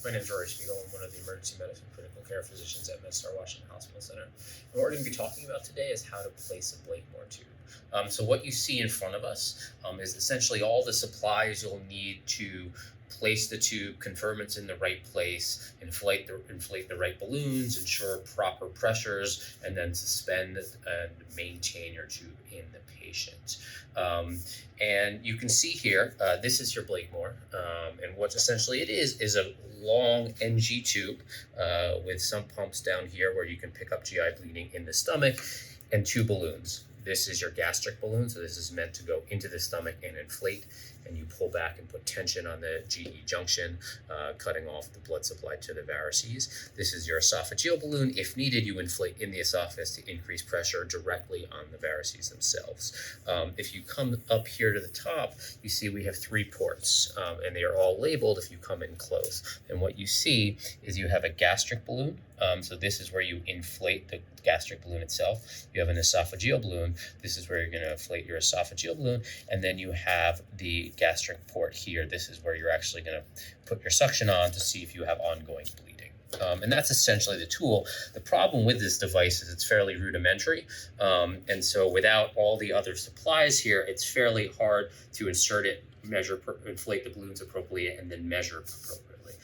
My name is Rory Spiegel. I'm one of the emergency medicine critical care physicians at Medstar Washington Hospital Center. And what we're going to be talking about today is how to place a Blakemore tube. So what you see in front of us is essentially all the supplies you'll need to place the tube, confirm it's in the right place, inflate the right balloons, ensure proper pressures, and then suspend and maintain your tube in the patient. And you can see here, this is your Blakemore, and what essentially it is a long NG tube with some pumps down here where you can pick up GI bleeding in the stomach, and two balloons. This is your gastric balloon, so this is meant to go into the stomach and inflate, and you pull back and put tension on the GE junction, cutting off the blood supply to the varices. This is your esophageal balloon. If needed, you inflate in the esophagus to increase pressure directly on the varices themselves. If you come up here to the top, you see we have 3 ports, and they are all labeled if you come in close. And what you see is you have a gastric balloon. So this is where you inflate the gastric balloon itself. You have an esophageal balloon. This is where you're going to inflate your esophageal balloon. And then you have the gastric port here. This is where you're actually going to put your suction on to see if you have ongoing bleeding. And that's essentially the tool. The problem with this device is it's fairly rudimentary. And so without all the other supplies here, it's fairly hard to insert it, inflate the balloons appropriately, and then measure appropriately.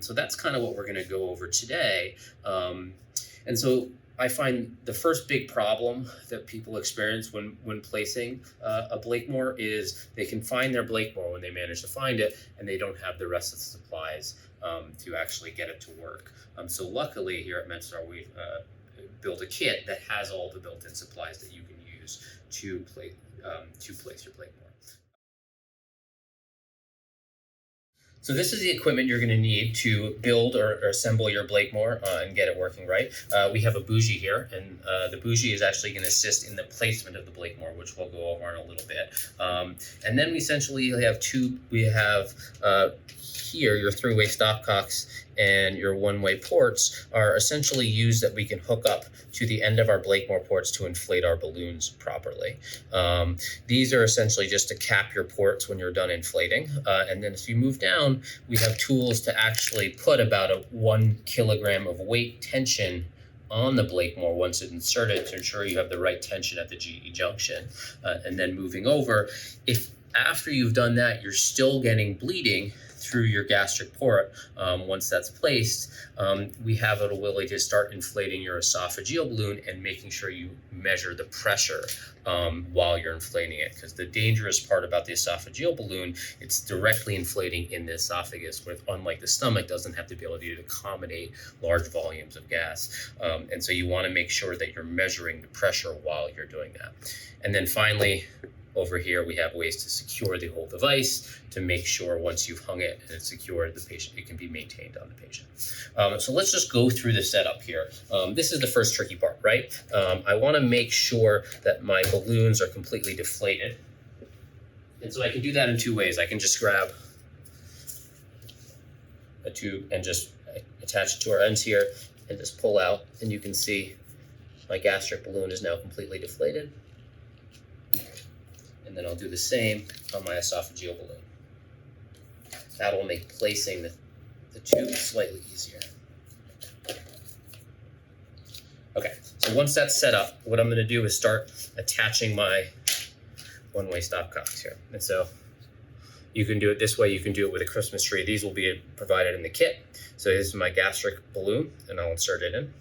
So that's kind of what we're going to go over today. And so I find the first big problem that people experience when placing a Blakemore is they can find their Blakemore when they manage to find it, and they don't have the rest of the supplies to actually get it to work. So luckily here at Medstar, we've built a kit that has all the built-in supplies that you can use to place your Blakemore. So this is the equipment you're going to need to build or assemble your Blakemore and get it working right. We have a Bougie here, and the Bougie is actually going to assist in the placement of the Blakemore, which we'll go over in a little bit. And then we essentially have here your 3-way stopcocks and your 1-way ports are essentially used that we can hook up to the end of our Blakemore ports to inflate our balloons properly. These are essentially just to cap your ports when you're done inflating. And then if you move down, we have tools to actually put about a 1 kilogram of weight tension on the Blakemore once it's inserted to ensure you have the right tension at the GE junction. And then moving over, if after you've done that, you're still getting bleeding through your gastric port, once that's placed, we have an ability to start inflating your esophageal balloon and making sure you measure the pressure while you're inflating it. Because the dangerous part about the esophageal balloon, it's directly inflating in the esophagus, where unlike the stomach, doesn't have the ability to accommodate large volumes of gas. And so you want to make sure that you're measuring the pressure while you're doing that. And then finally, over here, we have ways to secure the whole device to make sure once you've hung it and it's secured, it can be maintained on the patient. So let's just go through the setup here. This is the first tricky part, right? I want to make sure that my balloons are completely deflated. And so I can do that in 2 ways. I can just grab a tube and just attach it to our ends here and just pull out, and you can see my gastric balloon is now completely deflated. And then I'll do the same on my esophageal balloon. That will make placing the tube slightly easier. Okay, so once that's set up, what I'm going to do is start attaching my 1-way stopcocks here. And so you can do it this way, you can do it with a Christmas tree. These will be provided in the kit. So this is my gastric balloon, and I'll insert it in.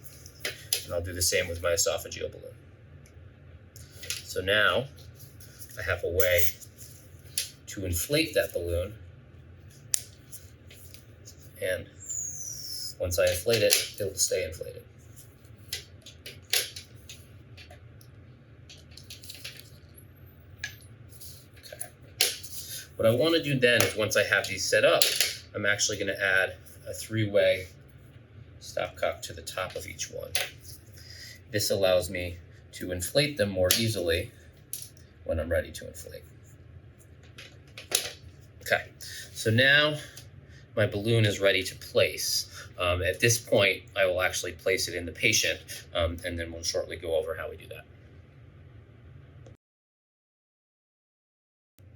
And I'll do the same with my esophageal balloon. So now I have a way to inflate that balloon, and once I inflate it, it will stay inflated. Okay. What I want to do then is once I have these set up, I'm actually going to add a 3-way stopcock to the top of each one. This allows me to inflate them more easily when I'm ready to inflate. Okay, so now my balloon is ready to place. At this point, I will actually place it in the patient, and then we'll shortly go over how we do that.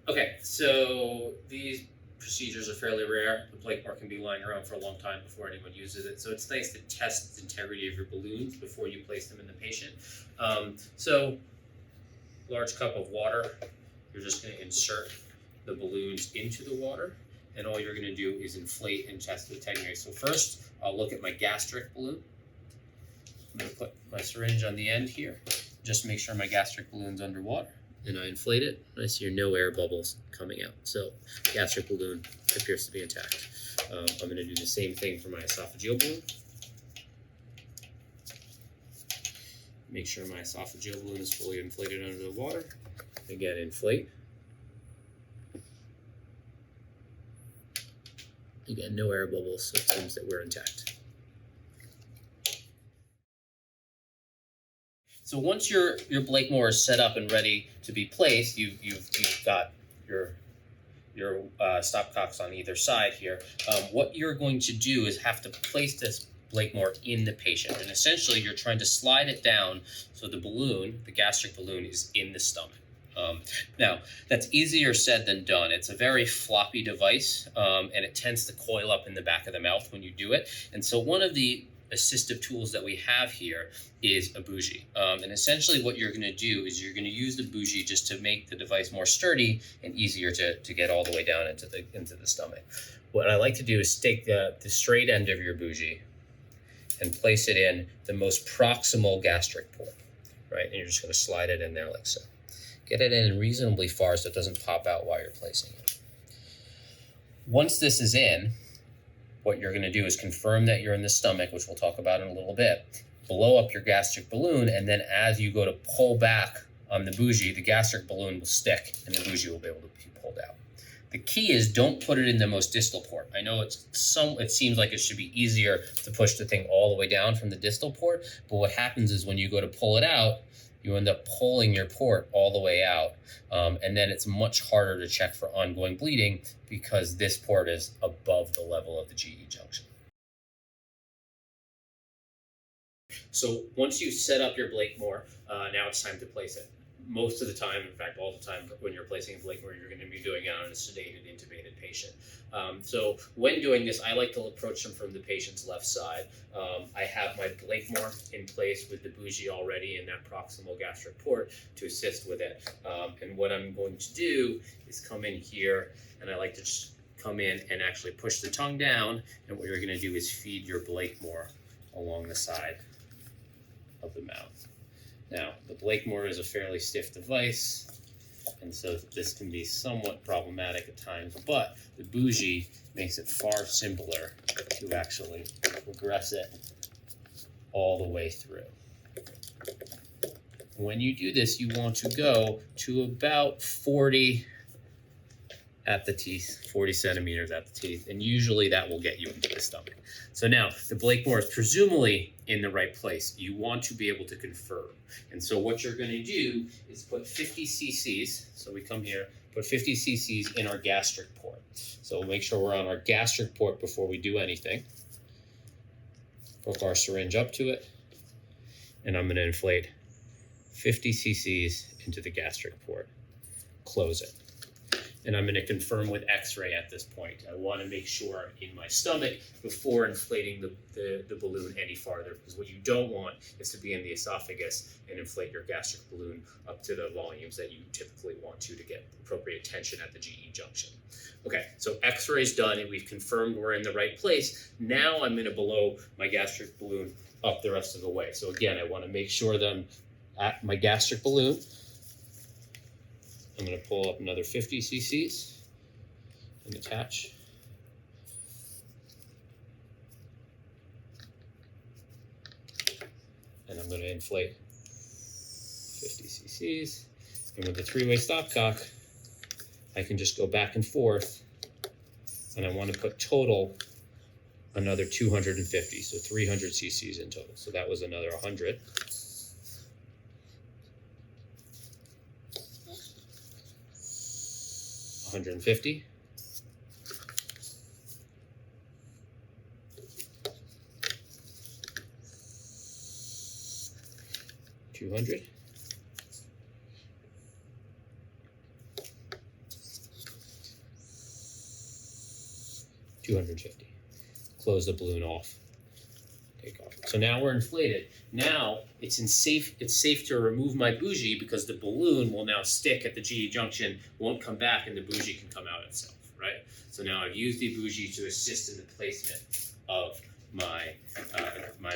Okay, so these procedures are fairly rare. The Blakemore can be lying around for a long time before anyone uses it. So it's nice to test the integrity of your balloons before you place them in the patient. So large cup of water, you're just going to insert the balloons into the water, and all you're going to do is inflate and test the integrity. So first, I'll look at my gastric balloon. I'm going to put my syringe on the end here, just make sure my gastric balloon's underwater. And I inflate it, and I see no air bubbles coming out. So gastric balloon appears to be intact. I'm going to do the same thing for my esophageal balloon. Make sure my esophageal balloon is fully inflated under the water. Again, inflate. Again, no air bubbles, so it seems that we're intact. So once your Blakemore is set up and ready to be placed, you've got your stopcocks on either side here. What you're going to do is have to place this Blakemore in the patient, and essentially you're trying to slide it down so the balloon, the gastric balloon, is in the stomach. Now, that's easier said than done. It's a very floppy device, and it tends to coil up in the back of the mouth when you do it. And so one of the assistive tools that we have here is a Bougie. And essentially what you're going to do is you're going to use the Bougie just to make the device more sturdy and easier to get all the way down into the stomach. What I like to do is take the straight end of your Bougie and place it in the most proximal gastric port, right? And you're just going to slide it in there like so. Get it in reasonably far so it doesn't pop out while you're placing it. Once this is in, what you're going to do is confirm that you're in the stomach, which we'll talk about in a little bit. Blow up your gastric balloon, and then as you go to pull back on the Bougie, the gastric balloon will stick and the Bougie will be able to be pulled out. The key is don't put it in the most distal port. I know it seems like it should be easier to push the thing all the way down from the distal port, but what happens is when you go to pull it out, you end up pulling your port all the way out, and then it's much harder to check for ongoing bleeding because this port is above the level of the GE junction. So once you set up your Blakemore, now it's time to place it. Most of the time, in fact, all the time, when you're placing a Blakemore, you're going to be doing it on a sedated, intubated patient. So when doing this, I like to approach them from the patient's left side. I have my Blakemore in place with the Bougie already in that proximal gastric port to assist with it. And what I'm going to do is come in here, and I like to just come in and actually push the tongue down. And what you're going to do is feed your Blakemore along the side of the mouth. Now, the Blakemore is a fairly stiff device, and so this can be somewhat problematic at times, but the Bougie makes it far simpler to actually progress it all the way through. When you do this, you want to go to about 40 at the teeth, 40 centimeters at the teeth, and usually that will get you into the stomach. So now, the Blakemore is presumably in the right place. You want to be able to confirm. And so what you're going to do is put 50 cc's, so we come here, put 50 cc's in our gastric port. So we'll make sure we're on our gastric port before we do anything. Hook our syringe up to it, and I'm going to inflate 50 cc's into the gastric port. Close it. And I'm going to confirm with X-ray at this point. I want to make sure I'm in my stomach before inflating the balloon any farther, because what you don't want is to be in the esophagus and inflate your gastric balloon up to the volumes that you typically want to get appropriate tension at the GE junction. Okay, so X-ray's done and we've confirmed we're in the right place. Now I'm going to blow my gastric balloon up the rest of the way. So again, I want to make sure that I'm at my gastric balloon. I'm going to pull up another 50 cc's and attach. And I'm going to inflate 50 cc's. And with the three-way stopcock, I can just go back and forth. And I want to put total another 250, so 300 cc's in total. So that was another 100. 150. 200. 250. Close the balloon off. Take off. So now we're inflated. Now it's safe to remove my bougie because the balloon will now stick at the GE junction, won't come back, and the bougie can come out itself, right? So now I've used the bougie to assist in the placement of my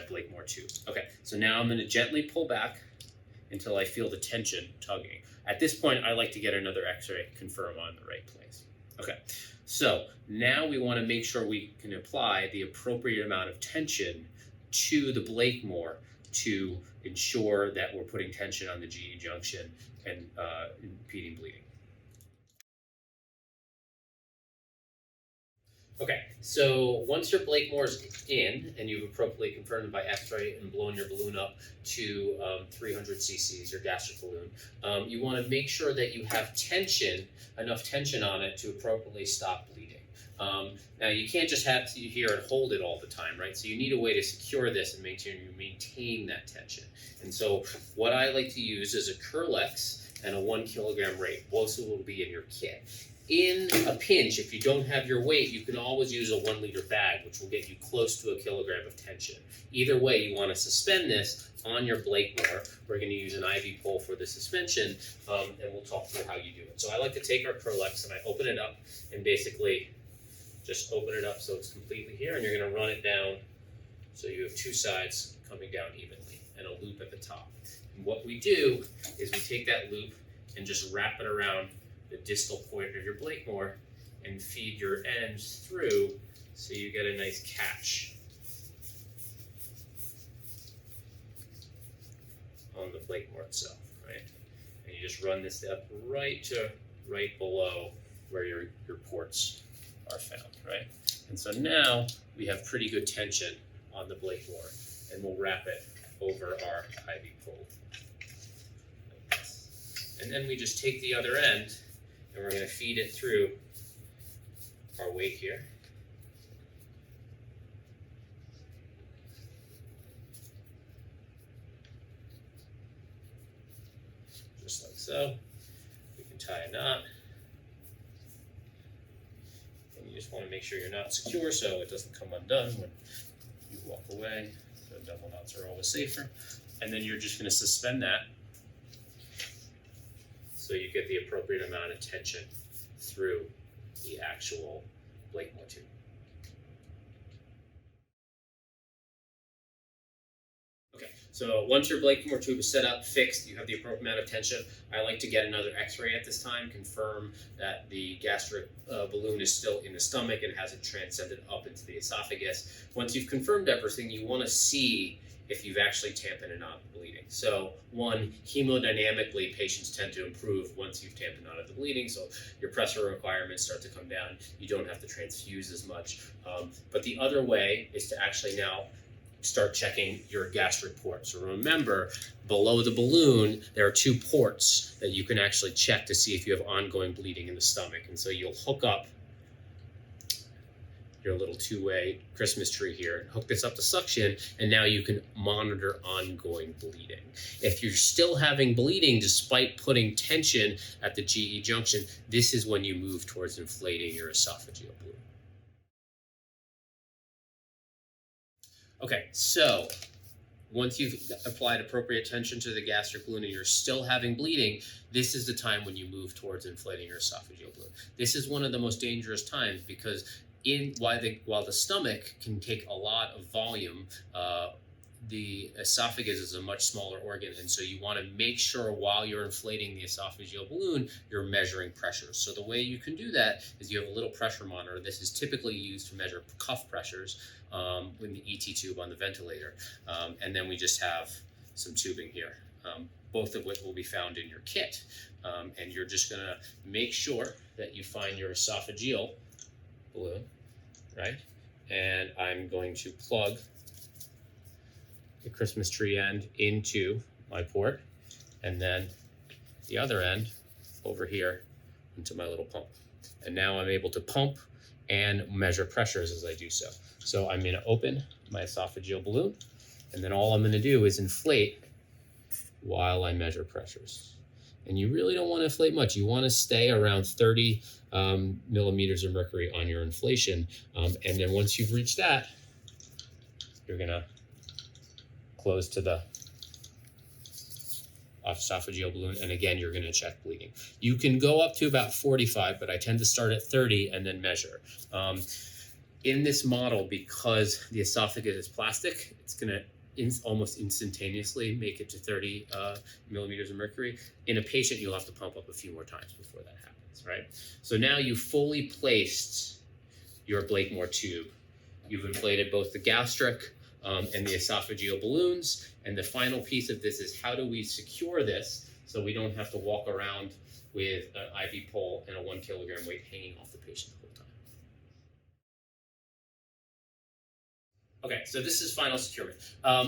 Blakemore tube. Okay, so now I'm going to gently pull back until I feel the tension tugging. At this point, I like to get another x-ray, confirm I'm in the right place. Okay, so now we want to make sure we can apply the appropriate amount of tension to the Blakemore to ensure that we're putting tension on the GE junction and impeding bleeding. Okay, so once your Blakemore's in and you've appropriately confirmed by x-ray and blown your balloon up to 300 cc's, your gastric balloon, you want to make sure that you have tension, enough tension on it to appropriately stop bleeding. Now you can't just have to here and hold it all the time, right? So you need a way to secure this and maintain that tension. And so what I like to use is a Curlex and a 1 kilogram rate. Both will be in your kit. In a pinch, if you don't have your weight, you can always use a 1 liter bag, which will get you close to a kilogram of tension. Either way, you want to suspend this on your Blakemore. We're going to use an IV pole for the suspension, and we'll talk through how you do it. So I like to take our Curlex and I open it up and basically just open it up so it's completely here, and you're going to run it down so you have two sides coming down evenly and a loop at the top. And what we do is we take that loop and just wrap it around the distal point of your Blakemore and feed your ends through so you get a nice catch on the Blakemore itself, right? And you just run this up right below where your ports are found, right? And so now we have pretty good tension on the Blakemore, and we'll wrap it over our IV pole like this. And then we just take the other end and we're going to feed it through our weight here. Just like so. We can tie a knot. And you just want to make sure your knot's secure so it doesn't come undone when you walk away. So double knots are always safer. And then you're just going to suspend that so you get the appropriate amount of tension through the actual Blakemore tube. Okay, so once your Blakemore tube is set up, fixed, you have the appropriate amount of tension. I like to get another x-ray at this time, confirm that the gastric balloon is still in the stomach and hasn't transcended up into the esophagus. Once you've confirmed everything, you want to see if you've actually tamponed and not bleeding. So one, hemodynamically, patients tend to improve once you've tamponed out of the bleeding, so your pressure requirements start to come down. You don't have to transfuse as much. But the other way is to actually now start checking your gastric port. So remember, below the balloon, there are two ports that you can actually check to see if you have ongoing bleeding in the stomach. And so you'll hook up your little two-way Christmas tree here, hook this up to suction, and now you can monitor ongoing bleeding. If you're still having bleeding despite putting tension at the GE junction, this is when you move towards inflating your esophageal balloon. Okay, so once you've applied appropriate tension to the gastric balloon and you're still having bleeding, this is the time when you move towards inflating your esophageal balloon. This is one of the most dangerous times because while the stomach can take a lot of volume, the esophagus is a much smaller organ, and so you want to make sure while you're inflating the esophageal balloon, you're measuring pressures. So the way you can do that is you have a little pressure monitor. This is typically used to measure cuff pressures in the ET tube on the ventilator. And then we just have some tubing here, both of which will be found in your kit. And you're just going to make sure that you find your esophageal balloon, right? And I'm going to plug the Christmas tree end into my port, and then the other end over here into my little pump. And now I'm able to pump and measure pressures as I do so. So I'm going to open my esophageal balloon, and then all I'm going to do is inflate while I measure pressures. And you really don't want to inflate much. You want to stay around 30 millimeters of mercury on your inflation. And then once you've reached that, you're going to close to the esophageal balloon. And again, you're going to check bleeding. You can go up to about 45, but I tend to start at 30 and then measure. In this model, because the esophagus is plastic, it's going to almost instantaneously make it to 30 millimeters of mercury. In a patient, you'll have to pump up a few more times before that happens, right? So now you've fully placed your Blakemore tube. You've inflated both the gastric and the esophageal balloons. And the final piece of this is, how do we secure this so we don't have to walk around with an IV pole and a 1 kilogram weight hanging off the patient the whole time. Okay, so this is final securement.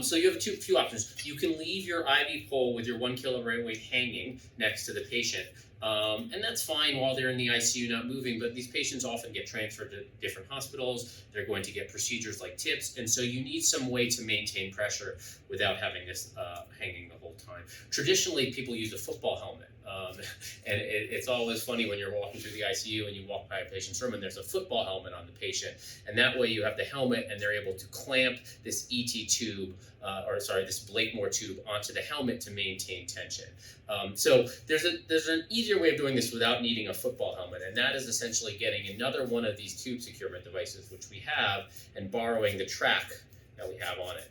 So you have a few options. You can leave your IV pole with your 1 kilogram weight hanging next to the patient. And that's fine while they're in the ICU not moving, but these patients often get transferred to different hospitals. They're going to get procedures like TIPS, and so you need some way to maintain pressure without having this hanging the whole time. Traditionally, people use a football helmet. And it's always funny when you're walking through the ICU and you walk by a patient's room and there's a football helmet on the patient. And that way you have the helmet and they're able to clamp this tube, this Blakemore tube onto the helmet to maintain tension. So there's an easier way of doing this without needing a football helmet, and that is essentially getting another one of these tube securement devices, which we have, and borrowing the track that we have on it.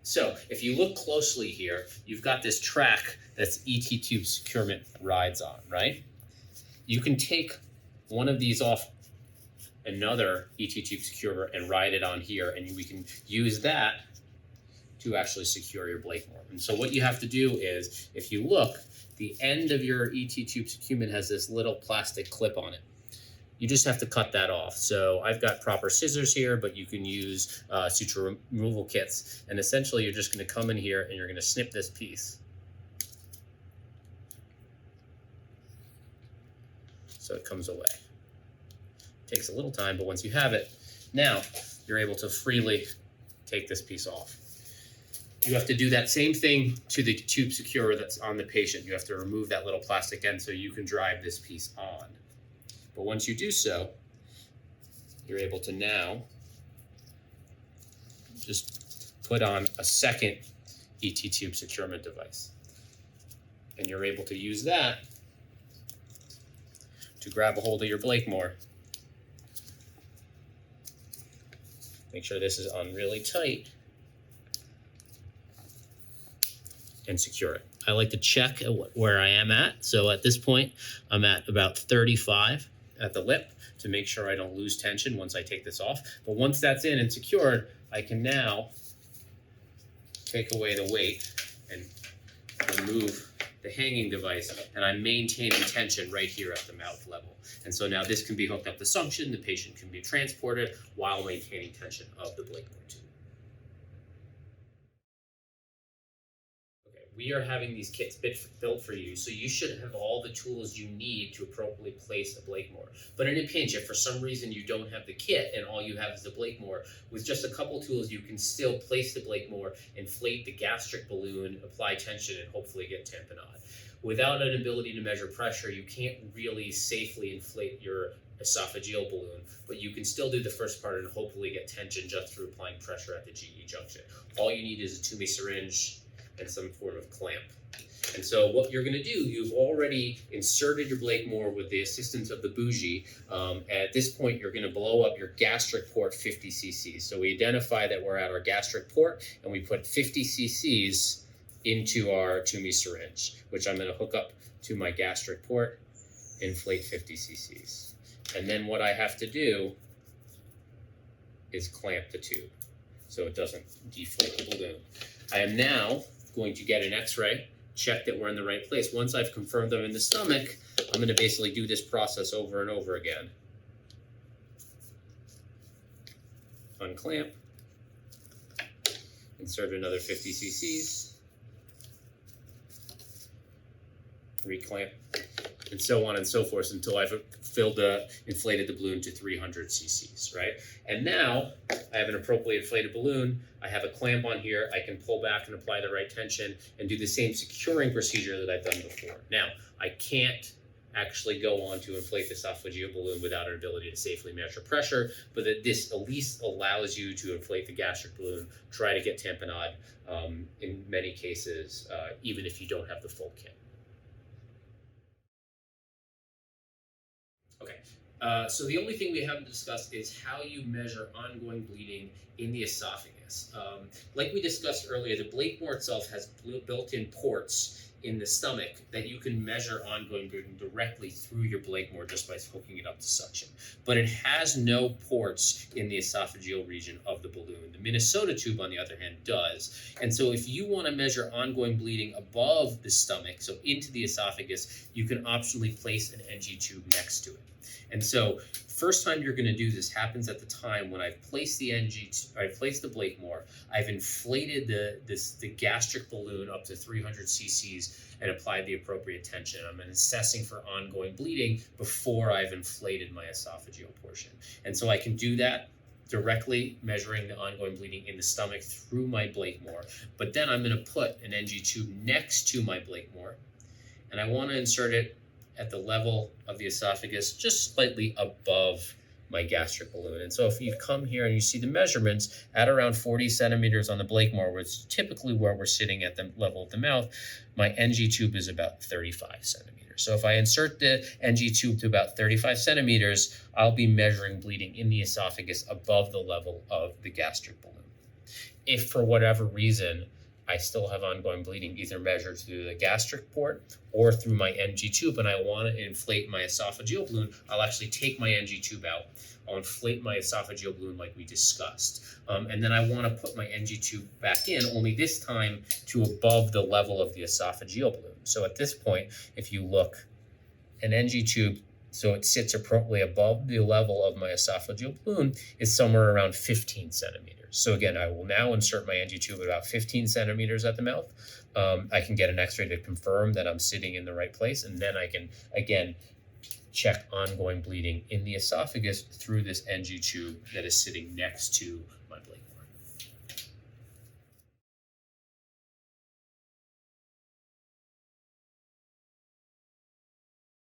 So if you look closely here, you've got this track that's ET tube securement rides on, right? You can take one of these off another ET tube securer and ride it on here, and we can use that to actually secure your Blakemore. And so what you have to do is, if you look, the end of your ET tube securement has this little plastic clip on it. You just have to cut that off. So I've got proper scissors here, but you can use suture removal kits. And essentially, you're just going to come in here and you're going to snip this piece. So it comes away. It takes a little time, but once you have it, now you're able to freely take this piece off. You have to do that same thing to the tube securer that's on the patient. You have to remove that little plastic end so you can drive this piece on. But once you do so, you're able to now just put on a second ET tube securement device. And you're able to use that to grab a hold of your Blakemore. Make sure this is on really tight and secure it. I like to check where I am at. So at this point, I'm at about 35 at the lip to make sure I don't lose tension once I take this off. But once that's in and secured, I can now take away the weight and remove the hanging device, and I'm maintaining tension right here at the mouth level. And so now this can be hooked up to suction, the patient can be transported while maintaining tension of the Blakemore tube. We are having these kits built for you, so you should have all the tools you need to appropriately place a Blakemore. But in a pinch, if for some reason you don't have the kit and all you have is the Blakemore, with just a couple tools, you can still place the Blakemore, inflate the gastric balloon, apply tension, and hopefully get tamponade. Without an ability to measure pressure, you can't really safely inflate your esophageal balloon, but you can still do the first part and hopefully get tension just through applying pressure at the GE junction. All you need is a 2mm syringe and some form of clamp. And so what you're going to do, you've already inserted your Blakemore with the assistance of the Bougie. At this point, you're going to blow up your gastric port 50 cc's. So we identify that we're at our gastric port, and we put 50 cc's into our 2mm syringe, which I'm going to hook up to my gastric port, inflate 50 cc's. And then what I have to do is clamp the tube so it doesn't deflate the balloon. I am now going to get an x-ray, check that we're in the right place. Once I've confirmed them in the stomach, I'm going to basically do this process over and over again. Unclamp, insert another 50 cc's, reclamp, and so on and so forth until I've inflated the balloon to 300 cc's, right? And now I have an appropriately inflated balloon. I have a clamp on here. I can pull back and apply the right tension and do the same securing procedure that I've done before. Now, I can't actually go on to inflate the esophageal balloon without an ability to safely measure pressure, but that this at least allows you to inflate the gastric balloon, try to get tamponade in many cases, even if you don't have the full kit. Okay, so the only thing we haven't discussed is how you measure ongoing bleeding in the esophagus. Like we discussed earlier, the Blakemore itself has built-in ports in the stomach that you can measure ongoing bleeding directly through your Blakemore just by hooking it up to suction. But it has no ports in the esophageal region of the balloon. The Minnesota tube, on the other hand, does. And so if you want to measure ongoing bleeding above the stomach, so into the esophagus, you can optionally place an NG tube next to it. And so first time you're going to do this happens at the time when I've placed the I've placed the Blakemore, I've inflated the gastric balloon up to 300 cc's and applied the appropriate tension. I'm assessing for ongoing bleeding before I've inflated my esophageal portion. And so I can do that directly measuring the ongoing bleeding in the stomach through my Blakemore. But then I'm going to put an NG tube next to my Blakemore, and I want to insert it at the level of the esophagus, just slightly above my gastric balloon. And so if you come here and you see the measurements at around 40 centimeters on the Blakemore, which is typically where we're sitting at the level of the mouth, my NG tube is about 35 centimeters. So if I insert the NG tube to about 35 centimeters, I'll be measuring bleeding in the esophagus above the level of the gastric balloon. If for whatever reason I still have ongoing bleeding, either measured through the gastric port or through my NG tube, and I want to inflate my esophageal balloon, I'll actually take my NG tube out. I'll inflate my esophageal balloon like we discussed. And then I want to put my NG tube back in, only this time to above the level of the esophageal balloon. So at this point, if you look, an NG tube, so it sits appropriately above the level of my esophageal balloon, is somewhere around 15 centimeters. So again, I will now insert my NG tube at about 15 centimeters at the mouth. I can get an x-ray to confirm that I'm sitting in the right place, and then I can, again, check ongoing bleeding in the esophagus through this NG tube that is sitting next to my Blakemore.